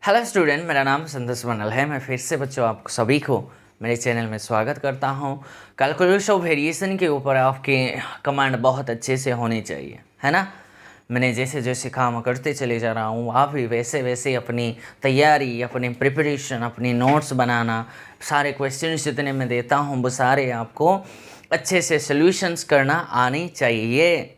Hello student, मेरा नाम संतोष बनल है। मैं फिर से बच्चों आप सभी को मेरे चैनल में स्वागत करता हूं। कैलकुलस ऑफ वेरिएशन के ऊपर आपके कमांड बहुत अच्छे से होने चाहिए, है ना। मैंने जैसे जैसे काम करते चले जा रहा हूँ, आप भी वैसे वैसे अपनी तैयारी, अपनी प्रिपरेशन, अपनी नोट्स बनाना, सारे क्वेश्चन जितने मैं देता हूँ वो सारे आपको अच्छे से सोल्यूशंस करना आने चाहिए।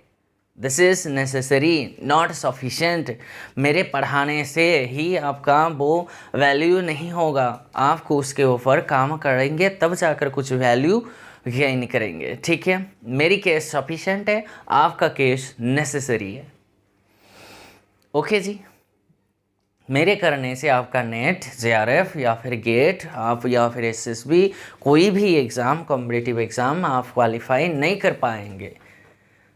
This is necessary not sufficient. मेरे पढ़ाने से ही आपका वो वैल्यू नहीं होगा, आपको उसके ऊपर काम करेंगे तब जाकर कुछ वैल्यू गेन करेंगे, ठीक है। मेरी केस सफिशेंट है, आपका केस नेसेसरी है। ओके जी। मेरे करने से आपका नेट, जेआरएफ या फिर गेट आप या फिर एसएसबी कोई भी एग्ज़ाम, कॉम्पिटिटिव एग्ज़ाम आप क्वालिफाई नहीं कर पाएंगे।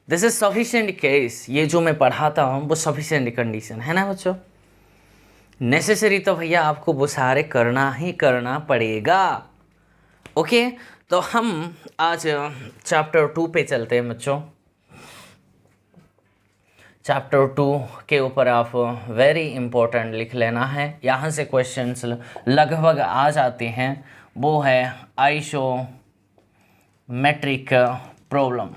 This is sufficient case. ये जो मैं पढ़ाता हूँ वो सफिशिएंट कंडीशन है ना बच्चों। नेसेसरी तो भैया आपको वो सारे करना ही करना पड़ेगा। ओके, तो हम आज चैप्टर 2 पे चलते हैं बच्चों। चैप्टर 2 के ऊपर आप वेरी इंपॉर्टेंट लिख लेना है, यहाँ से क्वेश्चंस लगभग आ जाते हैं। वो है isometric problem,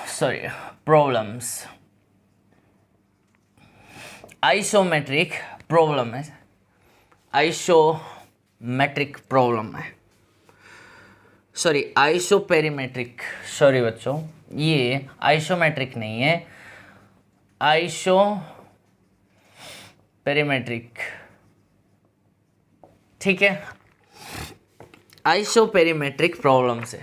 sorry problems. Isometric problem है, आइसोमेट्रिक प्रॉब्लम है, सॉरी आइसोपेरीमेट्रिक, सॉरी बच्चों ये आइसोमेट्रिक नहीं है, आइसोपेरीमेट्रिक, ठीक है। आइसोपेरीमेट्रिक प्रॉब्लम से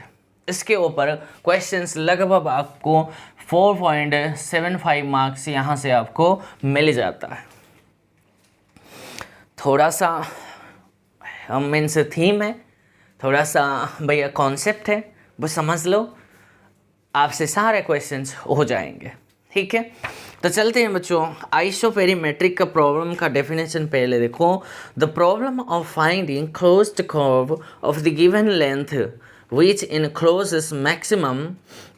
इसके ऊपर क्वेश्चंस लगभग आपको 4.75 मार्क्स यहाँ से आपको मिल जाता है। थोड़ा सा मीन्स थीम है, थोड़ा सा भैया कॉन्सेप्ट है, वो समझ लो, आपसे सारे क्वेश्चंस हो जाएंगे, ठीक है। तो चलते हैं बच्चों। आइसोपेरीमेट्रिक का प्रॉब्लम का डेफिनेशन पहले देखो। The problem of finding closed curve of the given length which encloses maximum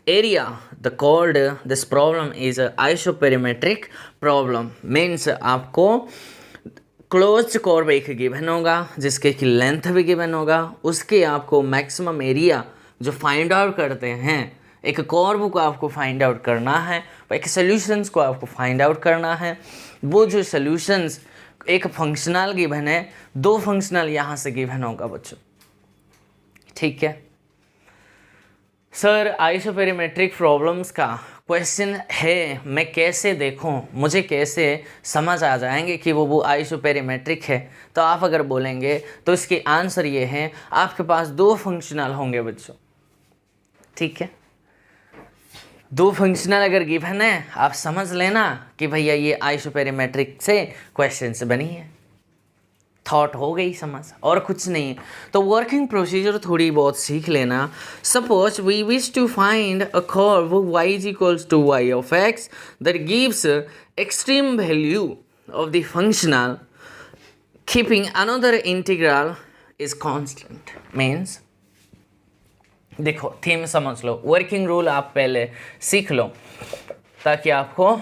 area, the called this problem is a isoperimetric problem। means आपको क्लोज्ड कर्व एक गिवन होगा जिसके की लेंथ भी गिवन होगा, उसके आपको मैक्सिमम एरिया जो फाइंड आउट करते हैं, एक कर्व को आपको फाइंड आउट करना है, एक सॉल्यूशंस को आपको फाइंड आउट करना है। वो जो सॉल्यूशंस एक फंक्शनल गिवन है, दो फंक्शनल यहाँ से गिवन होगा बच्चों, ठीक है। सर आइसोपेरीमेट्रिक प्रॉब्लम्स का क्वेश्चन है, मैं कैसे देखूं, मुझे कैसे समझ आ जाएंगे कि वो आइसोपेरीमेट्रिक है। तो आप अगर बोलेंगे तो इसकी आंसर ये है, आपके पास दो फंक्शनल होंगे बच्चों, ठीक है। दो फंक्शनल अगर गिवन है, आप समझ लेना कि भैया ये आइसोपेरीमेट्रिक से क्वेश्चन से बनी है। थॉट हो गई समझ, और कुछ नहीं। तो वर्किंग प्रोसीजर थोड़ी बहुत सीख लेना। Suppose we wish to find a curve y is equals to y of x that gives extreme value of the functional keeping another integral is constant. Means देखो थीम समझ लो, वर्किंग रूल आप पहले सीख लो ताकि आपको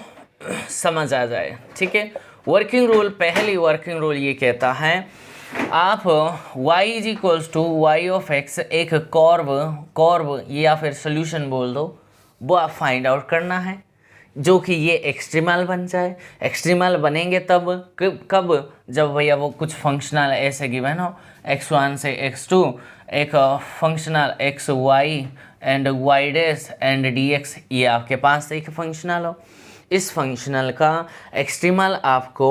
समझ आ जाए, ठीक है। वर्किंग रूल, पहली वर्किंग रूल ये कहता है, आप y is equals to y of x एक कर्व या फिर सोल्यूशन बोल दो, वो आप फाइंड आउट करना है जो कि ये एक्सट्रीमल बन जाए। एक्सट्रीमल बनेंगे तब कब जब भैया वो कुछ फंक्शनल ऐसे गिवन हो, x1 से x2 एक functional xy and y dash and dx, ये आपके पास एक फंक्शनल हो। इस फंक्शनल का एक्सट्रीमल आपको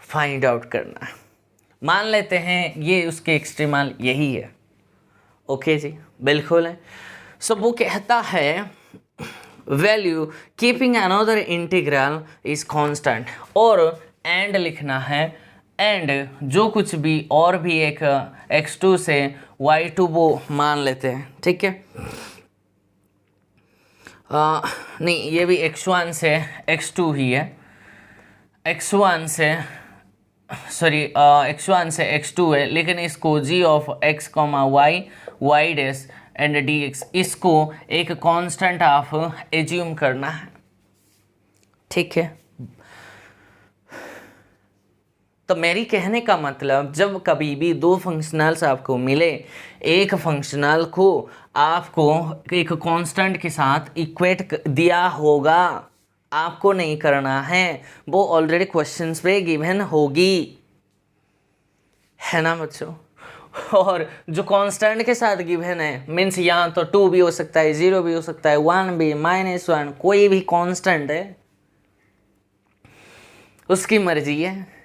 फाइंड आउट करना है। मान लेते हैं ये उसके एक्सट्रीमल यही है, ओके जी, बिल्कुल है। सो वो कहता है value keeping another integral is constant, और एंड लिखना है, एंड जो कुछ भी और भी एक x2 से y2 वो मान लेते हैं, ठीक है। नहीं, ये भी x1 से x2 ही है, x1 से x2 है, लेकिन इसको g of x, y dash and dx, इसको एक कांस्टेंट आप एज्यूम करना है, ठीक है। तो मेरी कहने का मतलब जब कभी भी दो फंक्शनल्स आपको मिले, एक फंक्शनल को आपको एक कांस्टेंट के साथ इक्वेट दिया होगा, आपको नहीं करना है, वो ऑलरेडी क्वेश्चंस पे गिवन होगी, है ना बच्चों। और जो कांस्टेंट के साथ गिवन है मीन्स यहाँ तो 2 भी हो सकता है, 0 भी हो सकता है, 1 भी, -1, कोई भी कांस्टेंट है, उसकी मर्जी है।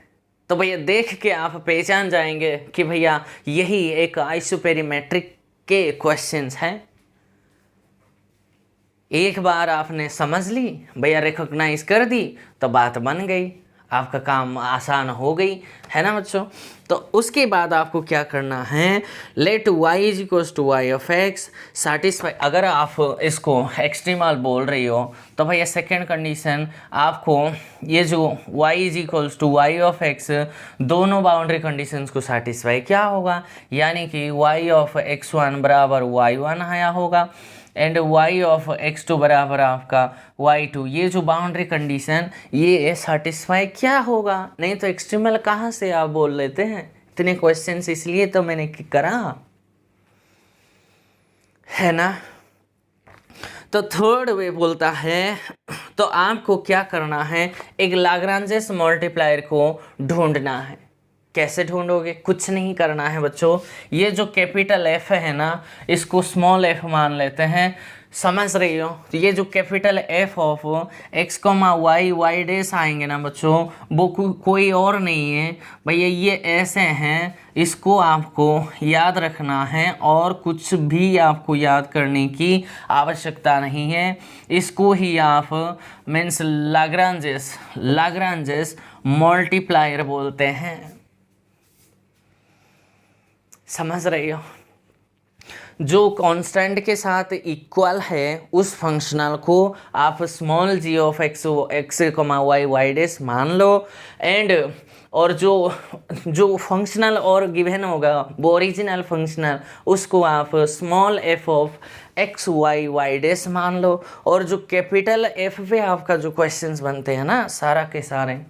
तो भैया देख के आप पहचान जाएंगे कि भैया यही एक आइसोपेरिमेट्रिक के क्वेश्चंस हैं। एक बार आपने समझ ली भैया, रिकॉग्नाइज कर दी, तो बात बन गई, आपका काम आसान हो गई, है ना बच्चों। तो उसके बाद आपको क्या करना है, let y is equals to y of x satisfy. अगर आप इसको एक्सट्रीमल बोल रही हो तो भैया सेकेंड कंडीशन आपको ये जो y is equals to y of x दोनों बाउंड्री कंडीशंस को सेटिस्फाई क्या होगा, यानी कि y ऑफ x1 बराबर y1 आया होगा एंड y ऑफ x2 बराबर आपका y2। ये जो बाउंड्री कंडीशन ये सेटिस्फाई क्या होगा, नहीं तो एक्सट्रीमल कहाँ से आप बोल लेते हैं। इतने क्वेश्चंस इसलिए तो मैंने करा, है ना। तो थर्ड वे बोलता है, तो आपको क्या करना है, एक लाग्रांजेस मल्टीप्लायर को ढूंढना है। कैसे ढूंढोगे, कुछ नहीं करना है बच्चों, ये जो कैपिटल F है ना, इसको स्मॉल f मान लेते हैं, समझ रही हो। तो ये जो capital F of x, y dash आएंगे ना बच्चों, वो कोई और नहीं है भैया, ये ऐसे हैं, इसको आपको याद रखना है और कुछ भी आपको याद करने की आवश्यकता नहीं है। इसको ही आप मीन्स लाग्रांजेस मल्टीप्लायर बोलते हैं, समझ रही हो। जो कांस्टेंट के साथ इक्वल है उस फंक्शनल को आप small g of x y dash मान लो, एंड और जो फंक्शनल और गिवन होगा वो ओरिजिनल फंक्शनल, उसको आप small f of x y dash मान लो। और जो कैपिटल F पे आपका जो क्वेश्चंस बनते हैं ना सारा के सारे,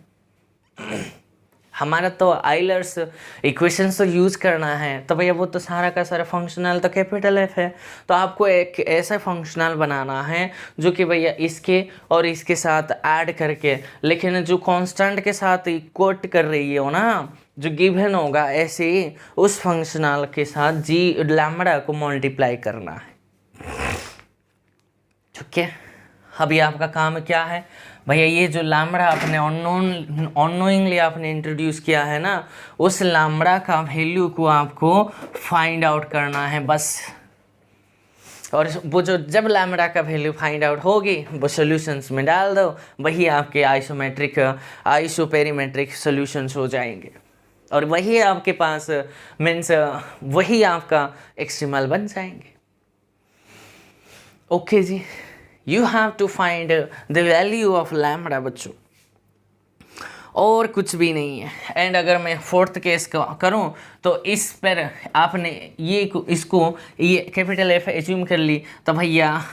हमारा तो आइलर्स इक्वेशंस तो यूज़ करना है, तो भैया वो तो सारा का सारा फंक्शनल तो कैपिटल F है। तो आपको एक ऐसा फंक्शनल बनाना है जो कि भैया इसके और इसके साथ ऐड करके, लेकिन जो कांस्टेंट के साथ इक्वट कर रही हो ना, जो गिवन होगा, ऐसे ही उस फंक्शनल के साथ जी लैम्बडा को मल्टीप्लाई करना है। ठीक है, अभी आपका काम क्या है भैया, ये जो लैम्बडा आपने अननोइंगली आपने इंट्रोड्यूस किया है ना, उस लैम्बडा का वैल्यू को आपको फाइंड आउट करना है बस। और वो जो जब लैम्बडा का वैल्यू फाइंड आउट होगी वो सॉल्यूशंस में डाल दो, वही आपके आइसोपेरिमेट्रिक सॉल्यूशंस हो जाएंगे, और वही आपके पास मीन्स वही आपका एक्सट्रीमल बन जाएंगे। Okay ji, you have to find the value of lambda बच्चों, और कुछ भी नहीं है। एंड अगर मैं फोर्थ केस करूं तो इस पर आपने इसको ये कैपिटल F एज्यूम कर ली, तो भैया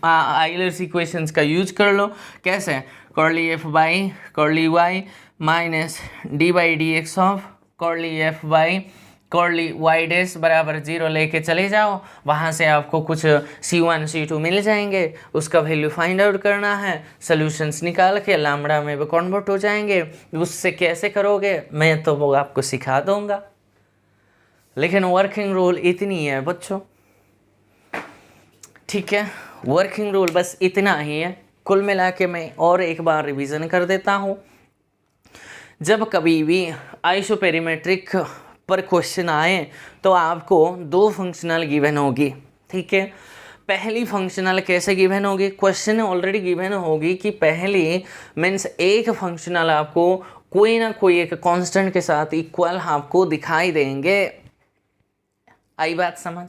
आइलर्स इक्वेशंस का यूज कर लो। कैसे, curly F by curly y minus d by d x of curly F by curly y dash बराबर 0 लेके चले जाओ, वहाँ से आपको कुछ C1 C2 मिल जाएंगे, उसका वैल्यू फाइंड आउट करना है, सॉल्यूशंस निकाल के लैम्बडा में वो कन्वर्ट हो जाएंगे। उससे कैसे करोगे मैं तो वो आपको सिखा दूंगा, लेकिन वर्किंग रूल इतनी है बच्चों, ठीक है। वर्किंग रूल बस इतना ही है। कुल मिला के मैं और एक बार रिवीजन कर देता हूँ। जब कभी भी आइसोपेरिमेट्रिक पर क्वेश्चन आए तो आपको दो फंक्शनल गिवन होगी, ठीक है। पहली फंक्शनल कैसे गिवन होगी, क्वेश्चन ऑलरेडी गिवन होगी कि पहली मीन्स एक फंक्शनल आपको कोई ना कोई एक कांस्टेंट के साथ इक्वल आपको दिखाई देंगे। आई बात समझ,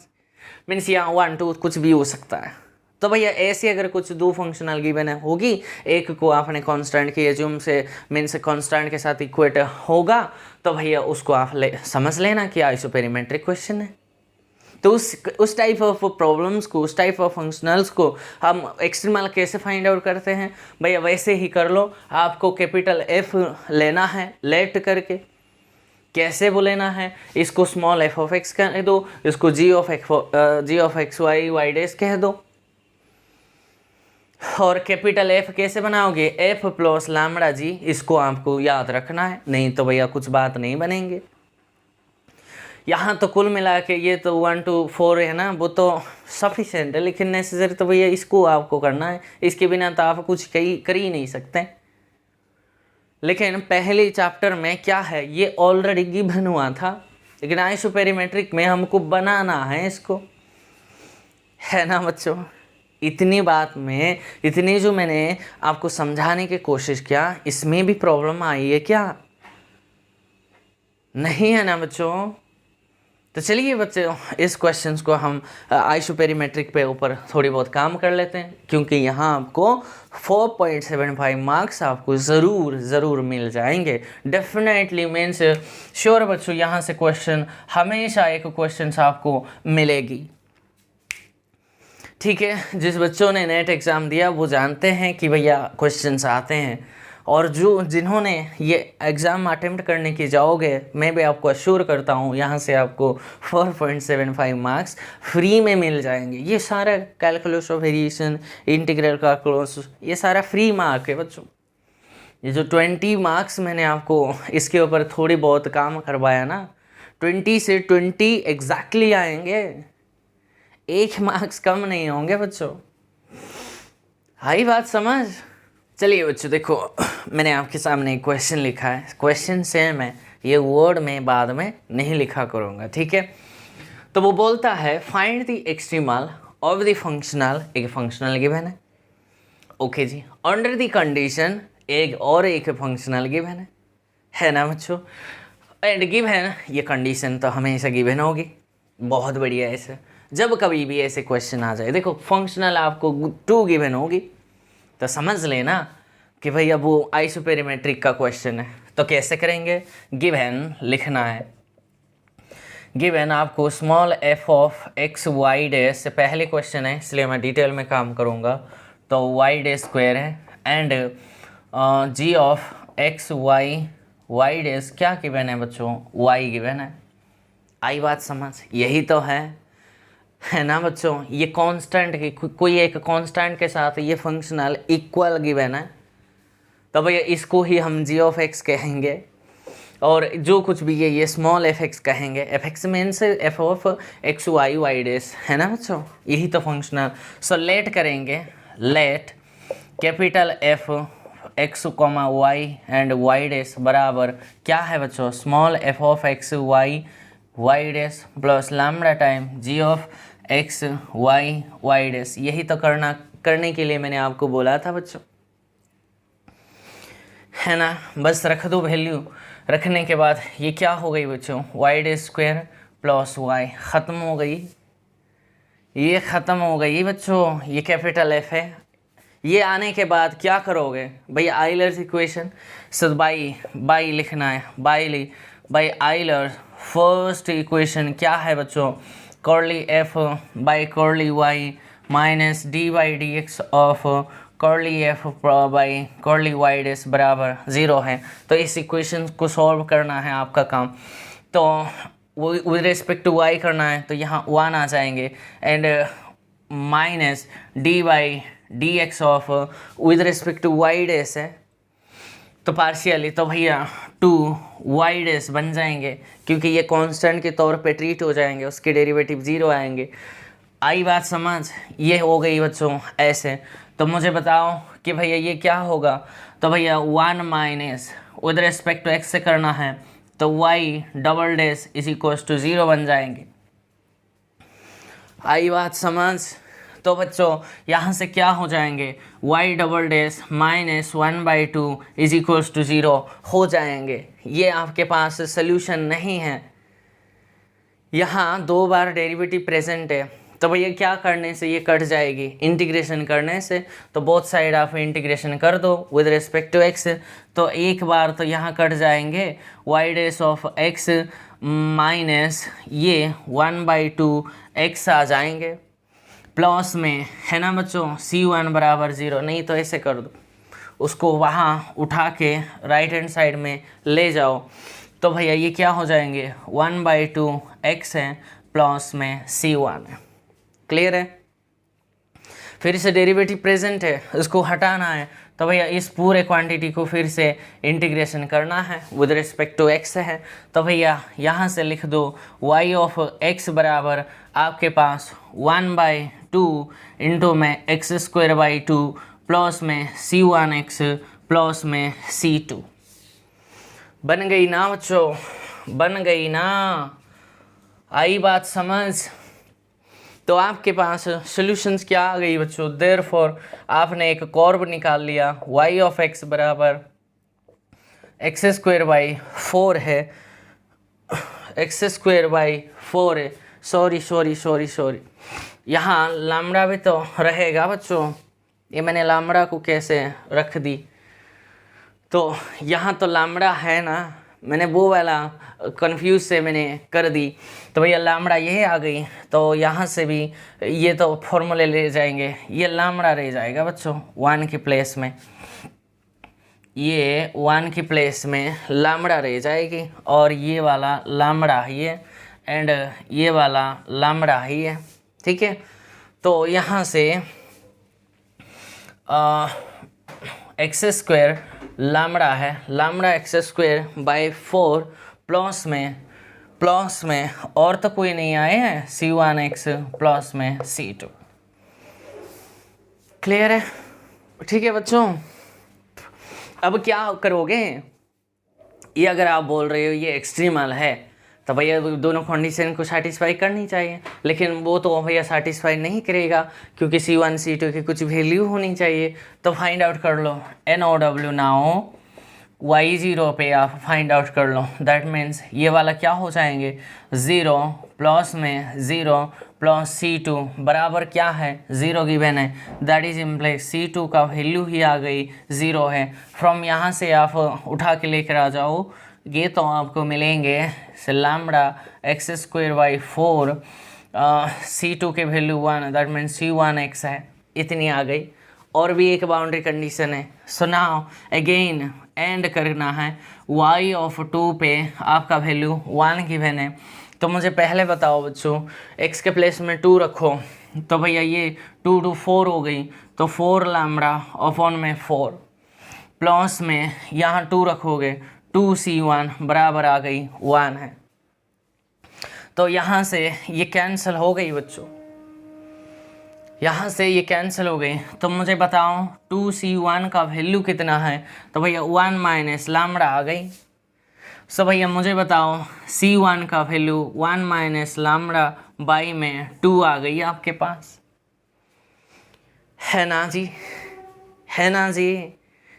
मीन्स यहाँ 1 2 कुछ भी हो सकता है। तो भैया ऐसे अगर कुछ दो फंक्शनल गिवन है होगी, एक को आपने कांस्टेंट के एज्यूम से मीन्स कांस्टेंट के साथ इक्वेट होगा, तो भैया उसको आप समझ लेना कि आइसोपेरिमेट्रिक क्वेश्चन है। तो उस टाइप ऑफ प्रॉब्लम्स को, उस टाइप ऑफ फंक्शनल्स को हम एक्सट्रीमल कैसे फाइंड आउट करते हैं भैया, वैसे ही कर लो। आपको कैपिटल F लेना है लेट करके, कैसे बोलेना है, इसको स्मॉल एफ ऑफ एक्स कह दो, इसको g of x y y dash कह दो। और कैपिटल एफ कैसे बनाओगे, एफ प्लस लैम्बडा जी, इसको आपको याद रखना है, नहीं तो भैया कुछ बात नहीं बनेंगे। यहाँ तो कुल मिला के ये तो 1 to 4 है ना, वो तो सफिशेंट है, लेकिन नेसेसरी तो भैया इसको आपको करना है, इसके बिना तो आप कुछ कर ही नहीं सकते। लेकिन पहले चैप्टर में क्या है, ये ऑलरेडी गिवन हुआ था, लेकिन आइसोपेरिमेट्रिक में हमको बनाना है इसको, है ना बच्चों। इतनी बात में, इतनी जो मैंने आपको समझाने की कोशिश किया, इसमें भी प्रॉब्लम आई है क्या, नहीं है ना बच्चों। तो चलिए बच्चों, इस क्वेश्चंस को हम आइसोपेरिमेट्रिक पे ऊपर थोड़ी बहुत काम कर लेते हैं, क्योंकि यहाँ आपको 4.75 मार्क्स आपको ज़रूर मिल जाएंगे, डेफिनेटली मीन्स श्योर बच्चों। यहाँ से क्वेश्चन हमेशा एक क्वेश्चन आपको मिलेगी, ठीक है। जिस बच्चों ने नेट एग्ज़ाम दिया वो जानते हैं कि भैया क्वेश्चंस आते हैं, और जिन्होंने ये एग्ज़ाम अटेम्प्ट करने की जाओगे, मैं भी आपको अश्योर करता हूँ यहाँ से आपको 4.75 मार्क्स फ्री में मिल जाएंगे। ये सारा calculus of variation, integral calculus, ये सारा फ्री मार्क है बच्चों। ये जो 20 मार्क्स मैंने आपको इसके ऊपर थोड़ी बहुत काम करवाया ना, 20 से 20 एग्जैक्टली आएंगे, 1 मार्क्स कम नहीं होंगे बच्चों। आई बात समझ। चलिए बच्चों देखो, मैंने आपके सामने एक क्वेश्चन लिखा है, क्वेश्चन से मैं ये वर्ड में बाद में नहीं लिखा करूँगा, ठीक है। तो वो बोलता है find the extremal of the functional, एक फंक्शनल गिवन है, ओके जी, अंडर द कंडीशन एक फंक्शनल गिवन है ना बच्चों। एंड गिवन, ये कंडीशन तो हमेशा गिवन होगी, बहुत बढ़िया। ऐसे जब कभी भी ऐसे क्वेश्चन आ जाए, देखो फंक्शनल आपको 2 गिवन होगी, तो समझ लेना कि भैया वो आइसोपेरिमेट्रिक का क्वेश्चन है। तो कैसे करेंगे, गिवन लिखना है, गिवन आपको small f of x y dash से पहले क्वेश्चन है, इसलिए मैं डिटेल में काम करूँगा। तो वाई डैश स्क्वायर है, and g of x y dash क्या गिवन है बच्चों, वाई गिवन है। आई बात समझ, यही तो है ना बच्चों। ये कांस्टेंट की कोई एक कांस्टेंट के साथ ये फंक्शनल इक्वल गिवन है, तो भैया इसको ही हम जी ऑफ एक्स कहेंगे, और जो कुछ भी है ये स्मॉल एफ एक्स कहेंगे। F x means f of x y dash, है ना बच्चों, यही तो फंक्शनल। सो लेट करेंगे, let capital f x comma y and y dash बराबर क्या है बच्चों, small f of x y dash plus lambda time g of x y dash. यही तो करने के लिए मैंने आपको बोला था बच्चों, है ना। बस रख दो वैल्यू, रखने के बाद ये क्या हो गई बच्चों, y dash square plus y, ख़त्म हो गई, ये ख़त्म हो गई बच्चों। ये कैपिटल एफ है, ये आने के बाद क्या करोगे भैया, आइलर्स इक्वेशन। सो बाई लिखना है, बाई आइलर फर्स्ट इक्वेशन क्या है बच्चों, curly f by curly y minus d by d x of curly f by curly y dash बराबर 0 है। तो इस इक्वेशन को सॉल्व करना है आपका काम, तो वो विद रिस्पेक्ट टू वाई करना है, तो यहाँ 1 आ जाएंगे, and minus d by d x of with respect to y dash है, तो पार्शियली, तो भैया 2 वाई डैश बन जाएंगे, क्योंकि ये कांस्टेंट के तौर पे ट्रीट हो जाएंगे, उसके डेरिवेटिव 0 आएंगे। आई बात समझ, ये हो गई बच्चों ऐसे। तो मुझे बताओ कि भैया ये क्या होगा, तो भैया 1 माइनस विद रिस्पेक्ट टू एक्स से करना है, तो y double dash is equals to 0 बन जाएंगे। आई बात समझ। तो बच्चों यहाँ से क्या हो जाएंगे, y double dash minus 1/2 is equals to 0 हो जाएंगे। ये आपके पास सोल्यूशन नहीं है, यहाँ 2 बार डेरिवेटिव प्रेजेंट है, तो भैया क्या करने से ये कट जाएगी, इंटीग्रेशन करने से। तो बोथ साइड आप इंटीग्रेशन कर दो विद रिस्पेक्ट टू x, तो एक बार तो यहाँ कट जाएंगे y dash of x minus ये 1/2 x आ जाएंगे, प्लस में, है ना बच्चों, c1 बराबर 0। नहीं तो ऐसे कर दो, उसको वहाँ उठा के राइट हैंड साइड में ले जाओ, तो भैया ये क्या हो जाएंगे 1/2 x है प्लस में c1 है। क्लियर है। फिर से डेरिवेटिव प्रेजेंट है, इसको हटाना है, तो भैया इस पूरे क्वांटिटी को फिर से इंटीग्रेशन करना है विद रिस्पेक्ट टू x है। तो भैया यहाँ से लिख दो y ऑफ x बराबर आपके पास 1/2 इंटू में x² 2 प्लस में c1x प्लस में c2। बन गई ना बच्चों, बन गई ना, आई बात समझ। तो आपके पास सॉल्यूशंस क्या आ गई बच्चों, देयरफॉर आपने एक कर्व निकाल लिया y ऑफ x बराबर x² 4 है, x² 4 है, सॉरी यहाँ लैम्डा भी तो रहेगा बच्चों, ये मैंने लैम्डा को कैसे रख दी, तो यहाँ तो लैम्डा है ना, मैंने वो वाला कंफ्यूज से मैंने कर दी। तो भैया लैम्डा यही आ गई, तो यहाँ से भी ये तो फॉर्मूले ले जाएंगे, ये लैम्डा रह जाएगा बच्चों 1 की प्लेस में, ये 1 की प्लेस में लैम्डा रह जाएगी, और ये वाला लैम्डा ही है एंड ये वाला लैम्डा ही है। ठीक है, तो यहाँ से x² लैम्डा है, लैम्डा x² 4 प्लस में और तो कोई नहीं आए हैं c1x प्लस में c2। क्लियर है। ठीक है बच्चों, अब क्या करोगे, ये अगर आप बोल रहे हो ये एक्सट्रीमल है तो भैया दोनों कंडीशन को सेटिस्फाई करनी चाहिए, लेकिन वो तो भैया सेटिस्फाई नहीं करेगा क्योंकि c1 c2 की कुछ वैल्यू होनी चाहिए। तो फाइंड आउट कर लो NOW नाउ y0 पे आप फाइंड आउट कर लो, दैट मीन्स ये वाला क्या हो जाएंगे 0 प्लस में 0 प्लस c2 बराबर क्या है 0 गिवन है, दैट इज इम्प्लाई c2 का वैल्यू ही आ गई 0 है। फ्रॉम यहाँ से आप उठा के लेकर आ जाओ, ये तो आपको मिलेंगे लैम्डा x² 4 c2 के वैल्यू 1, दैट मीन्स c1x है, इतनी आ गई। और भी एक बाउंड्री कंडीशन है, सो नाउ अगेन एंड करना है y ऑफ 2 पे आपका वैल्यू 1 गिवन है। तो मुझे पहले बताओ बच्चों, x के प्लेस में 2 रखो, तो भैया ये 2 2 4 हो गई, तो 4 लैम्डा अपॉन में 4 प्लस में यहाँ 2 रखोगे 2c1 बराबर आ गई 1 है। तो यहाँ से ये कैंसिल हो गई बच्चों, यहाँ से ये कैंसिल हो गई। तो मुझे बताओ 2c1 का वैल्यू कितना है, तो भैया 1 माइनस लैम्डा आ गई। सो भैया मुझे बताओ c1 का वैल्यू 1 माइनस लैम्डा बाई में 2 आ गई आपके पास, है ना जी, है ना जी।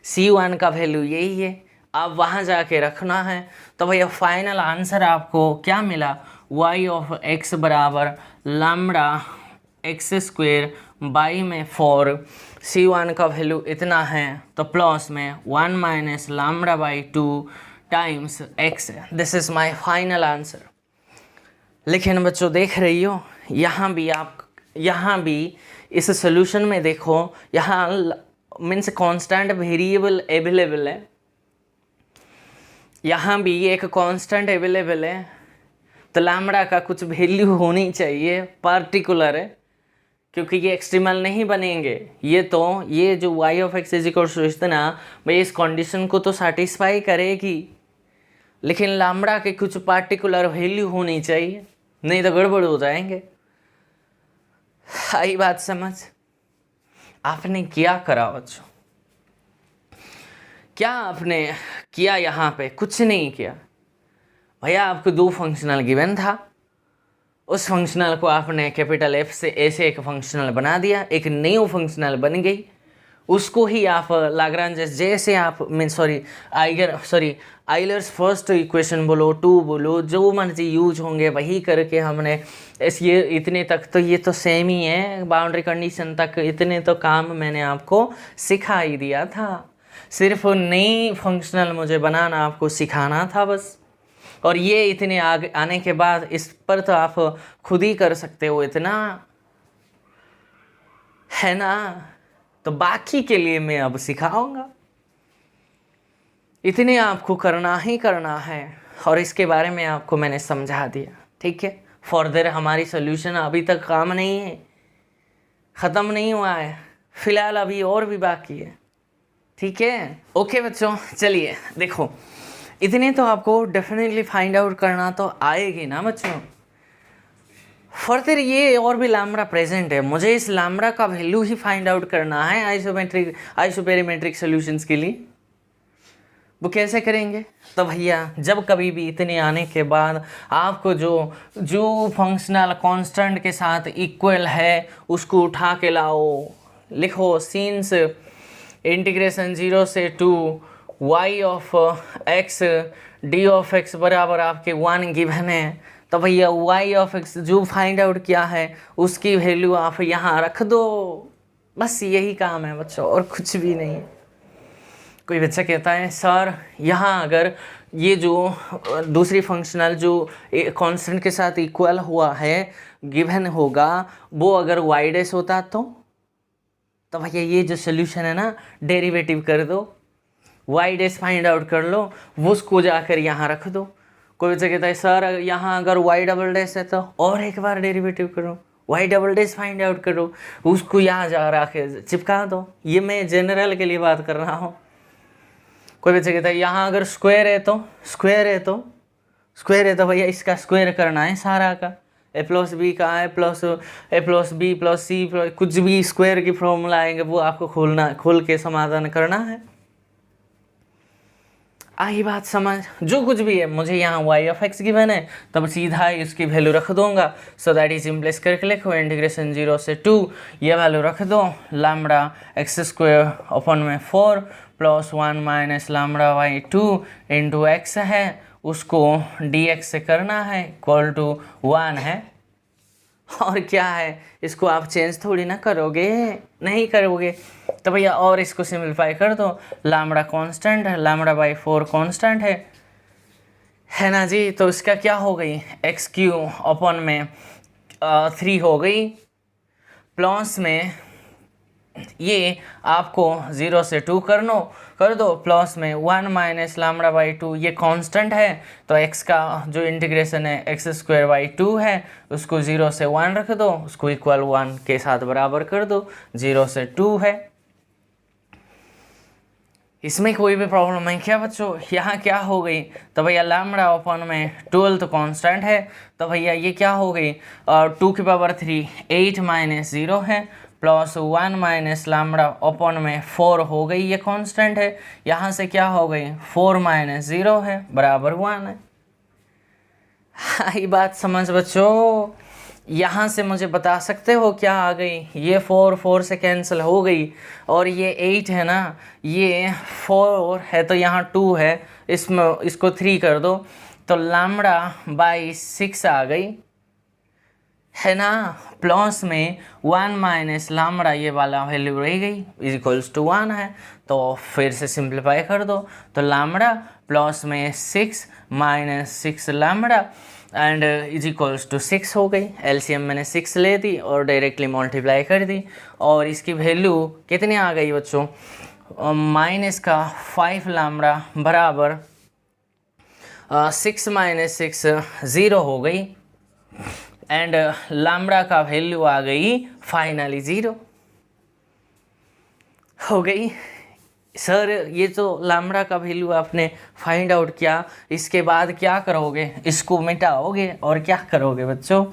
c1 का वैल्यू यही है, आप वहाँ जाके रखना है। तो भैया फाइनल आंसर आपको क्या मिला, y ऑफ x बराबर लैम्डा x² बाई में 4, c1 का वैल्यू इतना है, तो प्लस में 1 minus lambda by 2 times x है। This is my final answer. लेकिन बच्चों देख रही हो, यहाँ भी इस सोल्यूशन में देखो, यहाँ मीन्स कांस्टेंट वेरिएबल अवेलेबल है, यहाँ भी एक कांस्टेंट अवेलेबल है, तो लैम्डा का कुछ वैल्यू होनी चाहिए पार्टिकुलर है, क्योंकि ये एक्सट्रीमल नहीं बनेंगे। ये जो y ऑफ x इतना भाई इस कंडीशन को तो सेटिस्फाई करेगी, लेकिन लैम्डा के कुछ पार्टिकुलर वैल्यू होनी चाहिए, नहीं तो गड़बड़ हो जाएंगे। आई बात समझ। आपने क्या करा बच्चों, क्या आपने किया, यहाँ पे कुछ नहीं किया भैया। आपको 2 फंक्शनल गिवन था, उस फंक्शनल को आपने कैपिटल F से ऐसे एक फंक्शनल बना दिया, एक न्यू फंक्शनल बन गई, उसको ही आप लाग्रांज जैसे आप आइलर्स फर्स्ट इक्वेशन बोलो 2 बोलो, जो मर्जी यूज होंगे वही करके हमने ये इतने तक तो ये तो सेम ही है, बाउंड्री कंडीशन तक इतने तो काम मैंने आपको सिखा ही दिया था, सिर्फ नई फंक्शनल मुझे बनाना आपको सिखाना था बस। और ये इतने आगे आने के बाद इस पर तो आप खुद ही कर सकते हो इतना, है ना। तो बाकी के लिए मैं अब सिखाऊंगा, इतने आपको करना ही करना है। और इसके बारे में आपको मैंने समझा दिया, ठीक है। फर्दर हमारी सोल्यूशन अभी तक काम नहीं है, ख़त्म नहीं हुआ है, फ़िलहाल अभी और भी बाकी है, ठीक है। ओके बच्चों, चलिए देखो, इतने तो आपको डेफिनेटली फाइंड आउट करना तो आएगी ना बच्चों। फर्दर ये और भी लैम्बडा प्रेजेंट है, मुझे इस लैम्बडा का वैल्यू ही फाइंड आउट करना है आइसोपेरिमेट्रिक सॉल्यूशंस के लिए। वो कैसे करेंगे? तो भैया जब कभी भी इतने आने के बाद आपको जो फंक्शनल कांस्टेंट के साथ इक्वल है उसको उठा के लाओ, लिखो सीन्स इंटीग्रेशन 0 से 2 y of x d of x बराबर आपके 1 गिवन है। तो भैया y ऑफ x जो फाइंड आउट किया है उसकी वैल्यू आप यहाँ रख दो, बस यही काम है बच्चों, और कुछ भी नहीं है। कोई बच्चा कहता है सर यहाँ अगर ये जो दूसरी फंक्शनल जो कांस्टेंट के साथ इक्वल हुआ है गिवन होगा, वो अगर y डैश होता तो भैया ये जो सोल्यूशन है ना, डेरिवेटिव कर दो, y डैश फाइंड आउट कर लो, वो उसको जाकर यहाँ रख दो। कोई बच्चा कहता है सर यहाँ अगर y डबल डैश है तो और एक बार डेरिवेटिव करो, y double dash find out करो, उसको यहाँ जा रहा के चिपका दो। ये मैं जनरल के लिए बात कर रहा हूँ। कोई बच्चा कहता है यहाँ अगर स्क्वायर है तो भैया इसका स्क्वायर करना है सारा का, a प्लस बी का है plus a plus b plus c कुछ भी स्क्वायर की फॉर्मूला आएंगे वो आपको खोल के समाधान करना है। आई बात समझ? जो कुछ भी है, मुझे यहाँ y ऑफ x गिवन है तब सीधा इसकी वैल्यू रख दूंगा। सो दैट इज सिंपलेस करके लिखो इंटीग्रेशन 0 से 2 ये वैल्यू रख दो, लैम्बडा x स्क्वायर अपन में 4 plus 1 minus lambda by 2 into x है, उसको dx से करना है इक्वल टू 1 है। और क्या है, इसको आप चेंज थोड़ी ना करोगे, नहीं करोगे। तो भैया और इसको सिंपलीफाई कर दो, लैम्बडा कांस्टेंट है, लैम्बडा बाई 4 कांस्टेंट है ना जी। तो इसका क्या हो गई, एक्स क्यू अपन में 3 हो गई, प्लस में ये आपको 0 से 2 कर दो, प्लस में 1 माइनस लैम्बडा बाई 2 ये कांस्टेंट है, तो x का जो इंटीग्रेशन है एक्स स्क्वायर बाई 2 है, उसको 0 से 1 रख दो, उसको इक्वल 1 के साथ बराबर कर दो, 0 से 2 है। इसमें कोई भी प्रॉब्लम है क्या बच्चों? यहाँ क्या हो गई, तो भैया लैम्बडा अपन में 12 तो कांस्टेंट है, तो भैया ये क्या हो गई 2 की पावर 3 8 माइनस 0 है, प्लस 1 माइनस लैम्बडा अपन में 4 हो गई, ये कांस्टेंट है। यहाँ से क्या हो गई 4 माइनस 0 है बराबर 1 है। ये बात समझ बच्चों? यहाँ से मुझे बता सकते हो क्या आ गई, ये 4 से कैंसिल हो गई, और ये 8 है ना, ये 4 है तो यहाँ 2 है, इसमें इसको 3 कर दो तो लैम्बडा बाई 6 आ गई है ना, प्लस में 1 माइनस लैम्बडा ये वाला वैल्यू रह गई इज इक्वल्स टू 1 है। तो फिर से सिंप्लीफाई कर दो, तो लैम्बडा प्लस में 6 minus 6 lambda and is equals to 6 हो गई। एलसीएम मैंने 6 ले दी और डायरेक्टली मल्टीप्लाई कर दी, और इसकी वैल्यू कितनी आ गई बच्चों, माइनस का 5 लैम्बडा बराबर 6 माइनस 6 0 हो गई, एंड लैम्बडा का वैल्यू आ गई फाइनली 0 हो गई। सर ये तो लैम्बडा का वैल्यू आपने फाइंड आउट किया, इसके बाद क्या करोगे, इसको मिटाओगे और क्या करोगे बच्चों,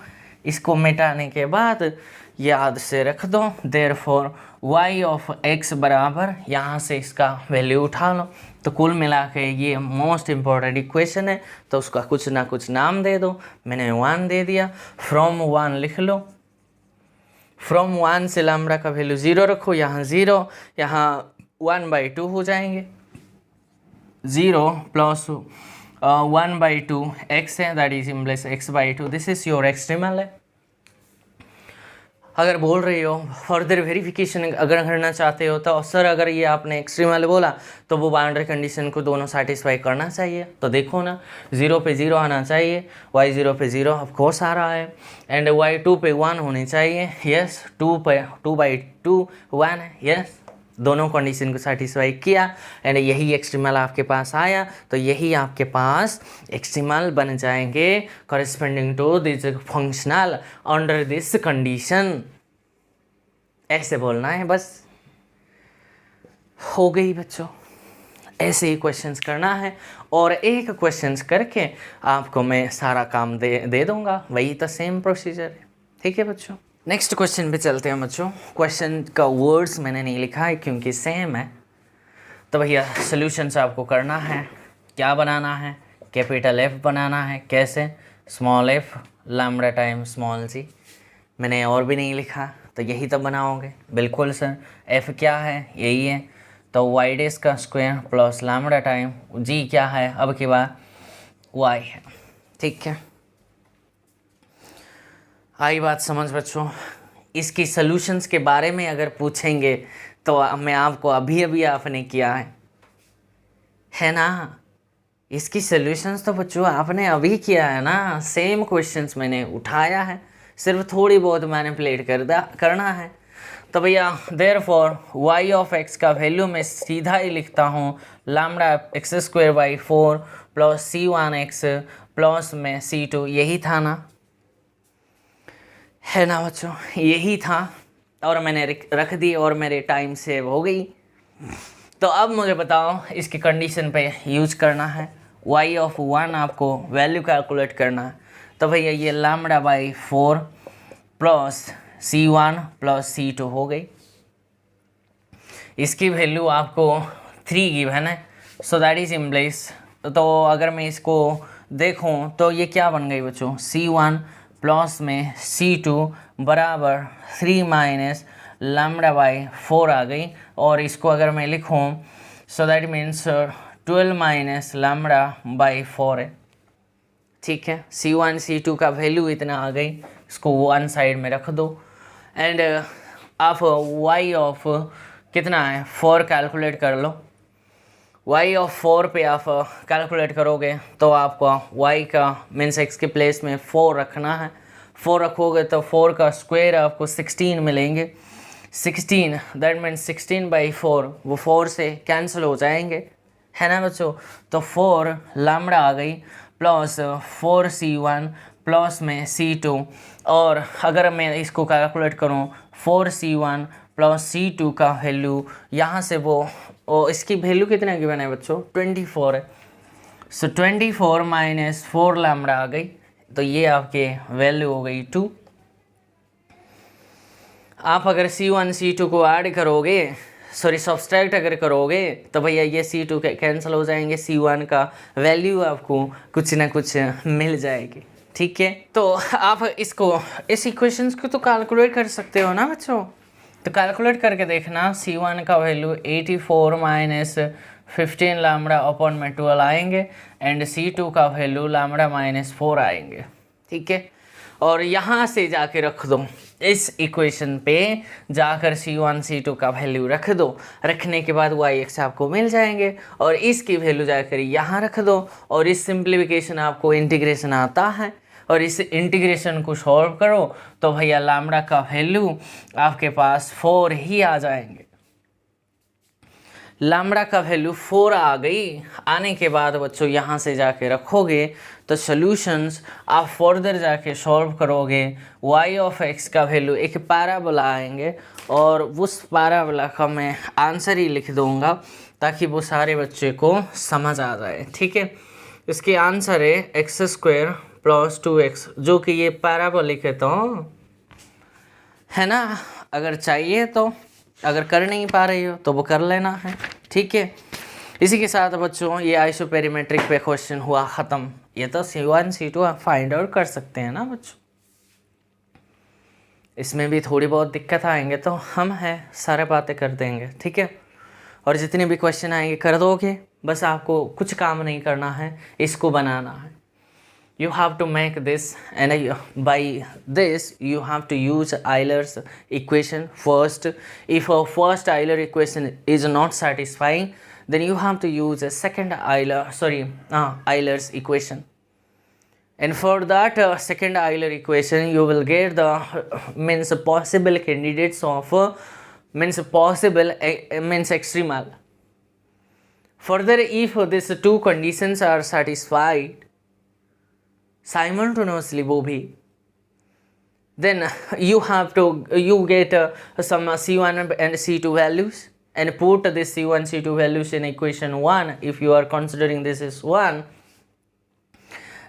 इसको मिटाने के बाद याद से रख दो देयरफॉर y ऑफ x बराबर, यहाँ से इसका वैल्यू उठा लो। तो कुल मिला के ये मोस्ट इम्पॉर्टेंट इक्वेशन है, तो उसका कुछ ना कुछ नाम दे दो। मैंने 1 दे दिया, फ्रॉम 1 लिख लो, फ्रॉम 1 से लैम्बडा का वैल्यू 0 रखो, यहाँ 0 यहाँ 1/2 हो जाएंगे, 0 प्लस 1/2 x है, that is implies x/2, this is your extremal है। अगर बोल रही हो फर्दर वेरिफिकेशन अगर करना चाहते हो तो सर अगर ये आपने एक्सट्रीमल बोला तो वो बाउंड्री कंडीशन को दोनों सेटिस्फाई करना चाहिए, तो देखो ना 0 पे 0 आना चाहिए, y 0 पे 0 ऑफ कोर्स आ रहा है, एंड y 2 पे 1 होनी चाहिए, यस 2 पे 2/2 1 है, यस दोनों कंडीशन को सेटिस्फाई किया एंड यही एक्सट्रीमल आपके पास आया, तो यही आपके पास एक्सट्रीमल बन जाएंगे corresponding to this functional under this condition. ऐसे बोलना है बस, हो गई बच्चों। ऐसे ही क्वेश्चंस करना है और एक क्वेश्चंस करके आपको मैं सारा काम दे दूंगा, वही तो सेम प्रोसीजर है। ठीक है बच्चों, नेक्स्ट क्वेश्चन पे चलते हैं बच्चों। क्वेश्चन का वर्ड्स मैंने नहीं लिखा है क्योंकि सेम है, तो भैया सोल्यूशंस आपको करना है। क्या बनाना है? कैपिटल एफ बनाना है। कैसे? Small f lambda time small g. मैंने और भी नहीं लिखा, तो यही तो बनाओगे। बिल्कुल सर, एफ क्या है? यही है, तो वाई डेस का स्क्वायर प्लस लैम्डा टाइम जी क्या है अब की बार? वाई है। ठीक है, आई बात समझ बच्चों। इसकी सॉल्यूशंस के बारे में अगर पूछेंगे तो मैं आपको अभी आपने किया है ना, इसकी सॉल्यूशंस तो बच्चों आपने अभी किया है ना, सेम क्वेश्चंस मैंने उठाया है, सिर्फ थोड़ी बहुत मैनिपुलेट करना है। तो भैया देयरफॉर y ऑफ x का वैल्यू मैं सीधा ही लिखता हूँ lambda x square by 4 plus c1x plus में c2, यही था ना, है ना बच्चों, यही था। और मैंने रख दी और मेरे टाइम सेव हो गई। तो अब मुझे बताओ इसकी कंडीशन पे यूज करना है, y ऑफ 1 आपको वैल्यू कैलकुलेट करना है। तो भैया ये lambda by 4 plus c1 plus c2 हो गई। इसकी वैल्यू आपको 3 गिवन है, सो दैट इज इम्प्लाइज। तो अगर मैं इसको देखूं तो ये क्या बन गई बच्चों? c1 प्लस में c2 बराबर 3 माइनस लैम्डा बाई 4 आ गई। और इसको अगर मैं लिखूं so that means 12 minus lambda by 4 है। ठीक है, c1 c2 का वैल्यू इतना आ गई, इसको वन साइड में रख दो। एंड आप y ऑफ कितना है 4 कैलकुलेट कर लो। y ऑफ 4 पे आप कैलकुलेट करोगे तो आपको y का मीन्स x के प्लेस में 4 रखना है। 4 रखोगे तो 4 का स्क्वायर आपको 16 मिलेंगे। 16 दैट मीन्स 16 बाई 4 वो 4 से कैंसिल हो जाएंगे, है ना बच्चों। तो 4 लैम्डा आ गई प्लस 4c1 प्लस में c2। और अगर मैं इसको कैलकुलेट करूं 4c1 प्लस c2 का वैल्यू यहाँ से वो इसकी वैल्यू कितने गिवन है बच्चों? 24 है। सो 24 माइनस 4 लैम्डा आ गई, तो ये आपके वैल्यू हो गई 2। आप अगर c1 c2 को ऐड करोगे, सॉरी सब्सट्रैक्ट अगर करोगे तो भैया ये c2 कैंसिल हो जाएंगे, c1 का वैल्यू आपको कुछ ना कुछ मिल जाएगी। ठीक है, तो आप इसको इस इक्वेशंस को तो कैलकुलेट कर सकते हो ना बच्चों। तो कैलकुलेट करके देखना, c1 का वैल्यू 84 माइनस 15 लैम्डा अपॉन में 12 आएंगे एंड c2 का वैल्यू लैम्डा माइनस 4 आएंगे। ठीक है, और यहाँ से जाके रख दो, इस इक्वेशन पे जाकर c1 c2 का वैल्यू रख दो। रखने के बाद y(x) आपको मिल जाएंगे और इसकी वैल्यू जाकर यहाँ रख दो। और इस सिंप्लीफिकेशन आपको इंटीग्रेशन आता है और इस इंटीग्रेशन को सॉल्व करो तो भैया लैम्डा का वैल्यू आपके पास 4 ही आ जाएंगे। लैम्डा का वैल्यू 4 आ गई। आने के बाद बच्चों यहाँ से जाके रखोगे तो सॉल्यूशंस आप फर्दर जाके सॉल्व करोगे। y ऑफ x का वैल्यू एक पैराबोला आएंगे और उस पैराबोला का मैं आंसर ही लिख दूंगा ताकि वो सारे बच्चे को समझ आ जाए। ठीक है, इसके आंसर है एक्स स्क्वायर प्लस 2x, जो कि ये पैराबोलिक है, तो है ना। अगर चाहिए तो, अगर कर नहीं पा रही हो तो वो कर लेना है। ठीक है, इसी के साथ बच्चों ये आइसोपेरिमेट्रिक पे क्वेश्चन हुआ ख़त्म। ये तो c1 c2 आप फाइंड आउट कर सकते हैं ना बच्चों। इसमें भी थोड़ी बहुत दिक्कत आएंगे तो हम हैं सारे बातें कर देंगे। ठीक है, और जितने भी क्वेश्चन आएंगे कर दोगे, बस आपको कुछ काम नहीं करना है, इसको बनाना है। You have to make this, and by this you have to use Euler's equation first. If a first Euler equation is not satisfying, then you have to use a second Euler's equation. And for that second Euler equation, you will get the means possible candidates of means possible means extremal. Further, if these two conditions are satisfied simultaneously वो भी, then you get some C1 and C2 values and put this C1 C2 values in equation 1 if you are considering this is 1,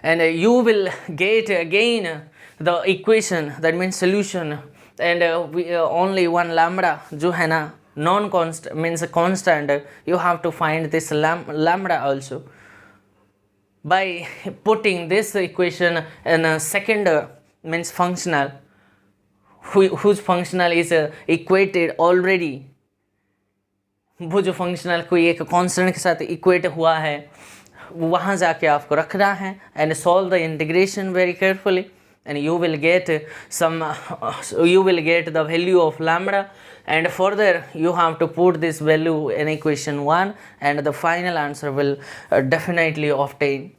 and you will get again the equation, that means solution, and only one lambda जो है ना non constant means constant, you have to find this lambda also by putting this equation in a second means functional whose functional is equated already, वो जो functional कोई एक constant के साथ equate हुआ है वहाँ जाके आपको रखना है, and solve the integration very carefully, and you will get the value of lambda, and further you have to put this value in equation 1 and the final answer will definitely obtain.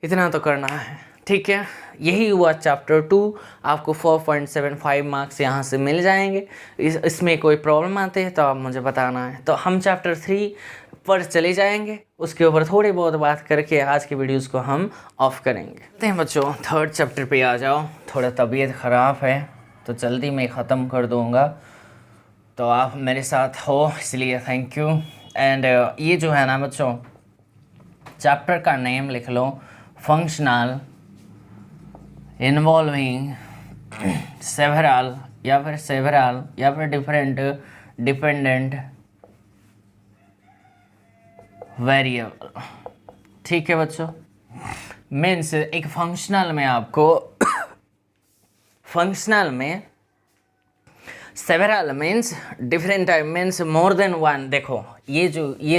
इतना तो करना है, ठीक है। यही हुआ chapter 2, आपको 4.75 marks यहाँ से मिल जाएंगे। इसमें कोई प्रॉब्लम आते हैं तो आप मुझे बताना है। तो हम चैप्टर 3 पर चले जाएंगे, उसके ऊपर थोड़ी बहुत बात करके आज की वीडियोस को हम ऑफ करेंगे। तो बच्चों 3rd चैप्टर पे आ जाओ। थोड़ा तबीयत ख़राब है तो जल्दी मैं ख़त्म कर दूँगा, तो आप मेरे साथ हो इसलिए थैंक यू। एंड ये जो है ना बच्चों, चैप्टर का नेम लिख लो, फंक्शनल इन्वॉल्विंग सेवरल या फिर डिफरेंट डिपेंडेंट वेरिएबल, ठीक है बच्चों। मीन्स एक फंक्शनल में आपको फंक्शनल में several means different type means more than one. देखो ये